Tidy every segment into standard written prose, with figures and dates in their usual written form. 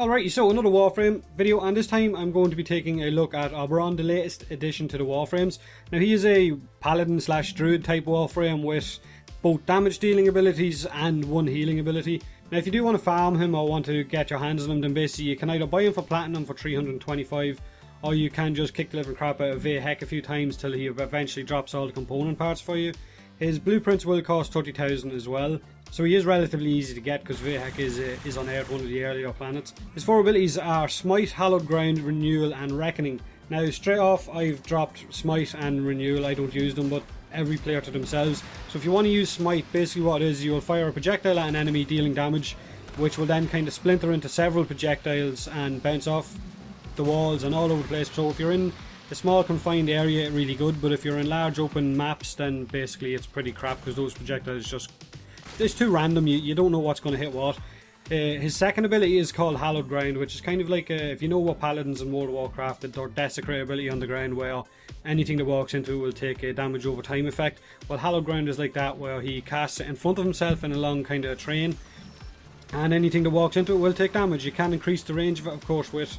Alrighty, so another Warframe video, and this time I'm going to be taking a look at Oberon, the latest addition to the Warframes. Now he is a paladin slash druid type Warframe with both damage dealing abilities and one healing ability. Now if you do want to farm him or want to get your hands on him, then basically you can either buy him for platinum for 325, or you can just kick the living crap out of Vahek a few times till he eventually drops all the component parts for you. His blueprints will cost 30,000 as well, so he is relatively easy to get because Vahek is on Earth, one of the earlier planets. His four abilities are Smite, Hallowed Ground, Renewal and Reckoning. Now straight off I've dropped Smite and Renewal, I don't use them, but every player to themselves. So if you want to use Smite, basically what it is, you will fire a projectile at an enemy dealing damage, which will then kind of splinter into several projectiles and bounce off the walls and all over the place. So if you're in a small confined area, really good, but if you're in large open maps, then basically it's pretty crap because those projectiles just, it's too random, you don't know what's going to hit what. His second ability is called Hallowed Ground, which is kind of like, if you know what paladins in World of Warcraft, their Desecrate ability on the ground where anything that walks into it will take a damage over time effect. Well, Hallowed Ground is like that, where he casts it in front of himself in a long kind of train, and anything that walks into it will take damage. You can increase the range of it, of course, with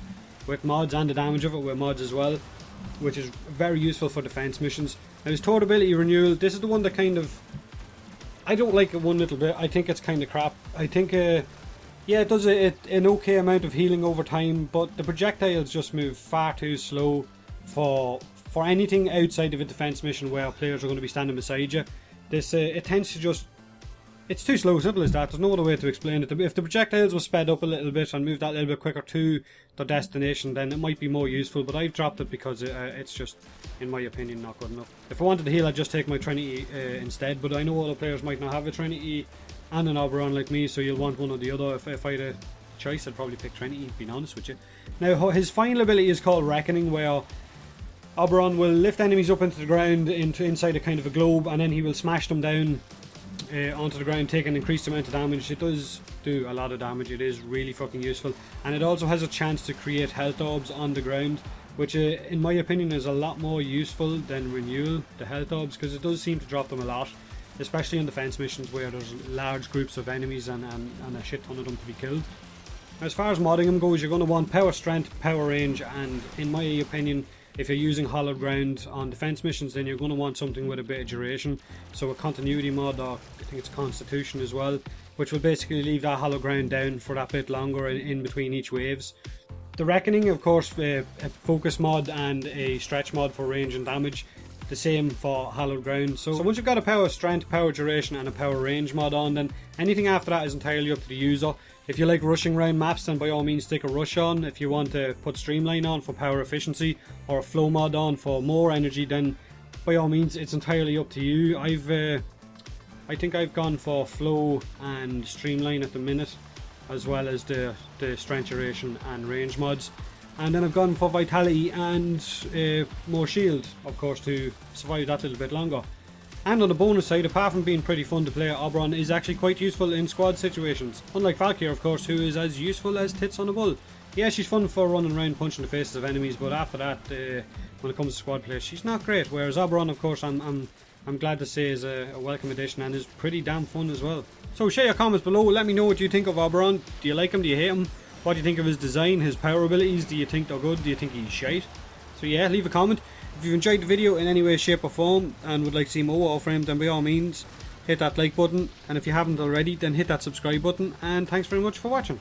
mods, and the damage of it with mods as well, which is very useful for defense missions. Now his third ability, Renewal, this is the one that kind of, I don't like it one little bit. I think it's kind of crap. I think yeah, it does an okay amount of healing over time, but the projectiles just move far too slow for anything outside of a defense mission where players are going to be standing beside you. This it tends to just, it's too slow, simple as that. There's no other way to explain it. If the projectiles were sped up a little bit and moved that little bit quicker to their destination, then it might be more useful, but I've dropped it because it's just, in my opinion, not good enough. If I wanted to heal, I'd just take my Trinity instead, but I know other players might not have a Trinity and an Oberon like me, so you'll want one or the other. If I had a choice, I'd probably pick Trinity, being honest with you. Now his final ability is called Reckoning, where Oberon will lift enemies up into the ground, inside a kind of a globe, and then he will smash them down onto the ground, taking an increased amount of damage. It does do a lot of damage, it is really fucking useful, and it also has a chance to create health orbs on the ground, which in my opinion is a lot more useful than Renewal, the health orbs, because it does seem to drop them a lot, especially on defense missions where there's large groups of enemies and a shit ton of them to be killed. As far as modding him goes, you're going to want power, strength, power, range, and in my opinion, if you're using Hallowed Ground on defense missions, then you're going to want something with a bit of duration. So a continuity mod, or I think it's Constitution as well, which will basically leave that Hallowed Ground down for that bit longer in between each waves. The Reckoning, of course, a focus mod and a stretch mod for range and damage. The same for Hallowed Ground. So once you've got a power, strength, power, duration and a power range mod on, then anything after that is entirely up to the user. If you like rushing around maps, then by all means stick a rush on. If you want to put streamline on for power efficiency, or a flow mod on for more energy, then by all means it's entirely up to you. I think I've gone for flow and streamline at the minute, as well as the strength, duration and range mods. And then I've gone for vitality and more shield, of course, to survive that little bit longer. And on the bonus side, apart from being pretty fun to play, Oberon is actually quite useful in squad situations. Unlike Valkyrie, of course, who is as useful as tits on a bull. Yeah, she's fun for running around punching the faces of enemies, but after that, when it comes to squad play, she's not great. Whereas Oberon, of course, I'm glad to say is a welcome addition and is pretty damn fun as well. So share your comments below, let me know what you think of Oberon. Do you like him? Do you hate him? What do you think of his design, his power abilities? Do you think they're good? Do you think he's shite? So yeah, leave a comment. If you've enjoyed the video in any way, shape or form and would like to see more Warframe, then by all means hit that like button, and if you haven't already, then hit that subscribe button, and thanks very much for watching.